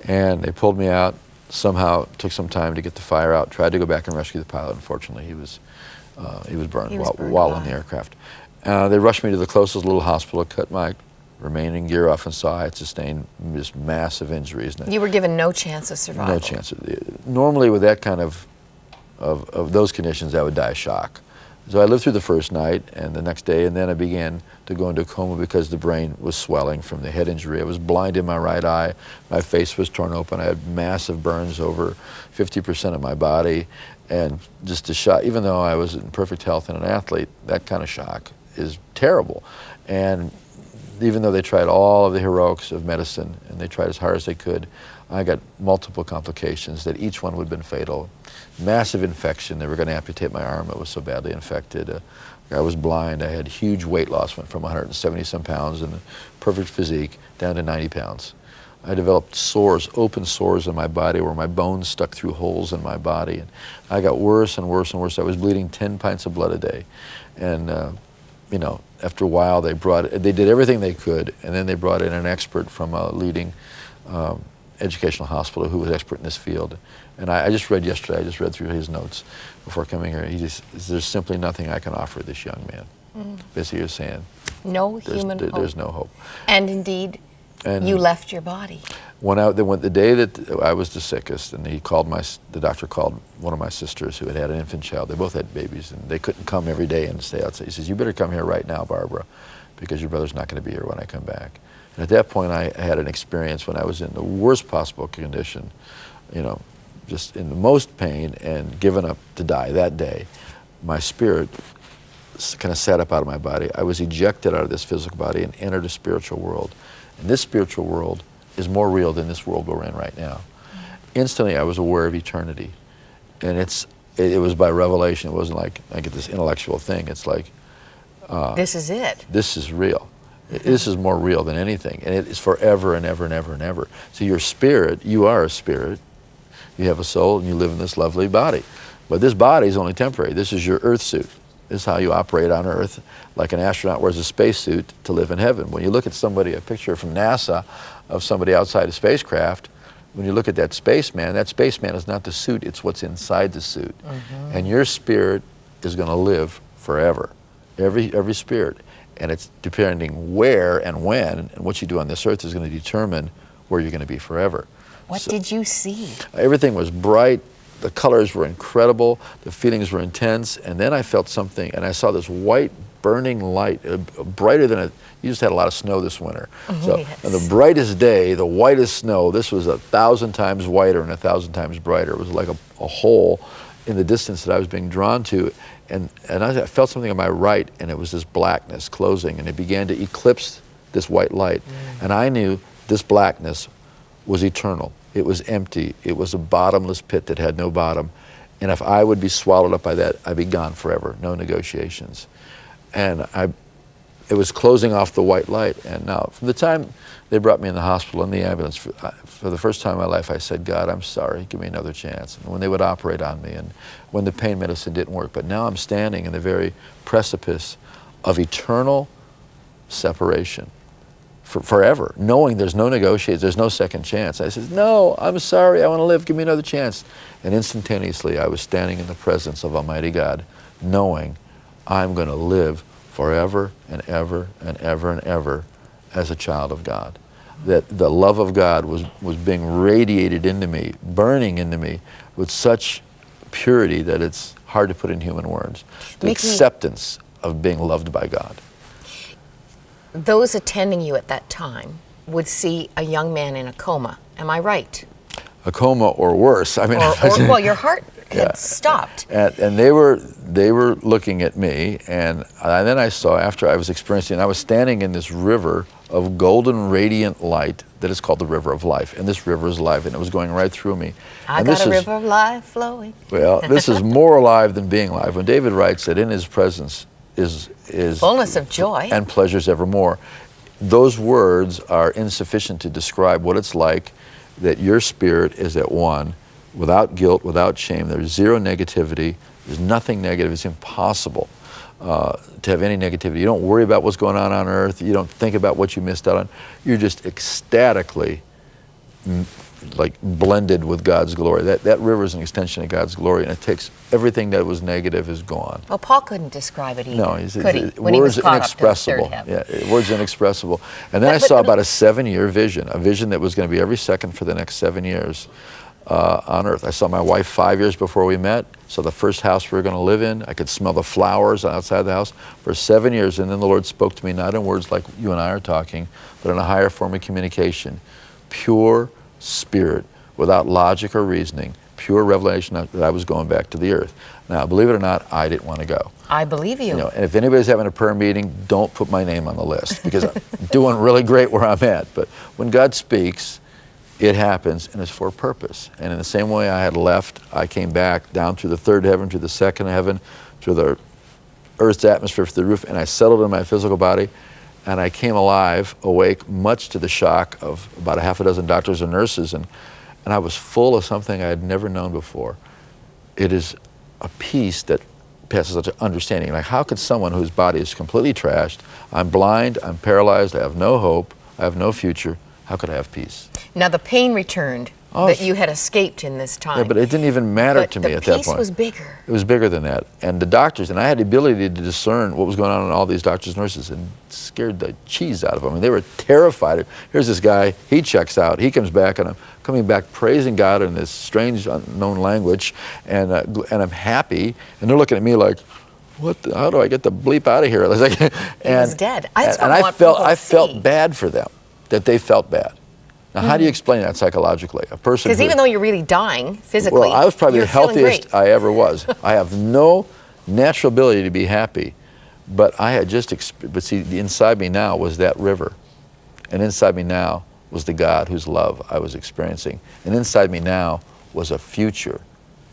And they pulled me out. Somehow took some time to get the fire out. Tried to go back and rescue the pilot. Unfortunately, he was burned while in the aircraft. They rushed me to the closest little hospital, cut my remaining gear off, and saw I had sustained just massive injuries. You were given no chance of survival. No chance. Normally, with that kind of those conditions, I would die of shock. So I lived through the first night and the next day, and then I began to go into a coma because the brain was swelling from the head injury. I was blind in my right eye. My face was torn open. I had massive burns over 50% of my body. And just a shock, even though I was in perfect health and an athlete, that kind of shock is terrible. And even though they tried all of the heroics of medicine and they tried as hard as they could, I got multiple complications that each one would have been fatal. Massive infection. They were going to amputate my arm. It was so badly infected. I was blind. I had huge weight loss, went from 170-some pounds and a perfect physique down to 90 pounds. I developed sores, open sores in my body where my bones stuck through holes in my body. And I got worse and worse and worse. I was bleeding 10 pints of blood a day. And, you know, after a while they did everything they could, and then they brought in an expert from a leading educational hospital who was expert in this field. And I just read yesterday, I just read through his notes before coming here. There's simply nothing I can offer this young man. Basically, you're saying, no human hope. There's no hope. And indeed, you left your body. The day that I was the sickest, and the doctor called one of my sisters who had an infant child. They both had babies, and they couldn't come every day and stay outside. He says, "You better come here right now, Barbara, because your brother's not going to be here when I come back." And at that point, I had an experience when I was in the worst possible condition, you know, just in the most pain and given up to die that day. My spirit kind of sat up out of my body. I was ejected out of this physical body and entered a spiritual world. And this spiritual world is more real than this world we're in right now. Instantly, I was aware of eternity. And it was by revelation. It wasn't like I get this intellectual thing. It's like, this is it. This is real. This is more real than anything. And it is forever and ever and ever and ever. So your spirit, you are a spirit. You have a soul and you live in this lovely body. But this body is only temporary. This is your earth suit. This is how you operate on Earth, like an astronaut wears a spacesuit to live in heaven. When you look at somebody, a picture from NASA of somebody outside a spacecraft, when you look at that spaceman is not the suit, it's what's inside the suit. And your spirit is going to live forever. Every spirit. And it's depending where and when and what you do on this earth is going to determine where you're going to be forever. What did you see? Everything was bright. The colors were incredible, the feelings were intense, and then I felt something, and I saw this white burning light, brighter than you just had a lot of snow this winter. So on the brightest day, the whitest snow, this was 1,000 times whiter and 1,000 times brighter. It was like a hole in the distance that I was being drawn to, and I felt something on my right, and it was this blackness closing, and it began to eclipse this white light, and I knew this blackness was eternal. It was empty. It was a bottomless pit that had no bottom. And if I would be swallowed up by that, I'd be gone forever, no negotiations. And it was closing off the white light. And now, from the time they brought me in the hospital in the ambulance, for the first time in my life, I said, God, I'm sorry, give me another chance. And when they would operate on me, and when the pain medicine didn't work. But now I'm standing in the very precipice of eternal separation. Forever, knowing there's no negotiations, there's no second chance. I said, no, I'm sorry, I want to live, give me another chance. And instantaneously, I was standing in the presence of Almighty God, knowing I'm going to live forever and ever and ever and ever as a child of God. That the love of God was being radiated into me, burning into me with such purity that it's hard to put in human words. The acceptance of being loved by God. Those attending you at that time would see a young man in a coma. Am I right? A coma or worse. I mean, well, your heart had stopped. And they were looking at me, and then I saw, after I was experiencing, I was standing in this river of golden radiant light that is called the river of life. And this river is life, and it was going right through me. I got a river of life flowing. Well, this is more alive than being alive. When David writes that in his presence is fullness of joy and pleasures evermore, those words are insufficient to describe what it's like that your spirit is at one, without guilt, without shame. There's zero negativity. There's nothing negative. It's impossible to have any negativity. You don't worry about what's going on earth. You don't think about what you missed out on. You're just ecstatically like blended with God's glory. That river is an extension of God's glory, and it takes everything that was negative is gone. Well, Paul couldn't describe it either. No, could he? When he was words caught up to the third inexpressible. heaven. Yeah, words inexpressible. And then I saw about a 7-year vision, a vision that was going to be every second for the next 7 years on earth. I saw my wife 5 years before we met, saw the first house we were going to live in. I could smell the flowers outside the house for 7 years, and then the Lord spoke to me not in words like you and I are talking, but in a higher form of communication. Pure spirit, without logic or reasoning, pure revelation that I was going back to the earth. Now, believe it or not, I didn't want to go. I believe you. And if anybody's having a prayer meeting, don't put my name on the list, because I'm doing really great where I'm at. But when God speaks, it happens, and it's for a purpose. And in the same way I had left, I came back down through the third heaven, through the second heaven, through the earth's atmosphere, through the roof, and I settled in my physical body, and I came alive, awake, much to the shock of about a half a dozen doctors and nurses, and I was full of something I had never known before. It is a peace that passes such understanding. Like, how could someone whose body is completely trashed, I'm blind, I'm paralyzed, I have no hope, I have no future, how could I have peace? Now the pain returned that you had escaped in this time. Yeah, but it didn't even matter to me at that point. The peace was bigger. It was bigger than that. And the doctors, and I had the ability to discern what was going on in all these doctors and nurses, and scared the cheese out of them. And they were terrified. Here's this guy, he checks out, he comes back, and I'm coming back praising God in this strange unknown language, and I'm happy, and they're looking at me like, how do I get the bleep out of here? He was dead. I felt bad for them, that they felt bad. Now, how do you explain that psychologically? A person because even though you're really dying physically, well, I was probably the healthiest great. I ever was. I have no natural ability to be happy, but I had just, but see, inside me now was that river, and inside me now was the God whose love I was experiencing, and inside me now was a future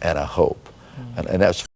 and a hope, and that's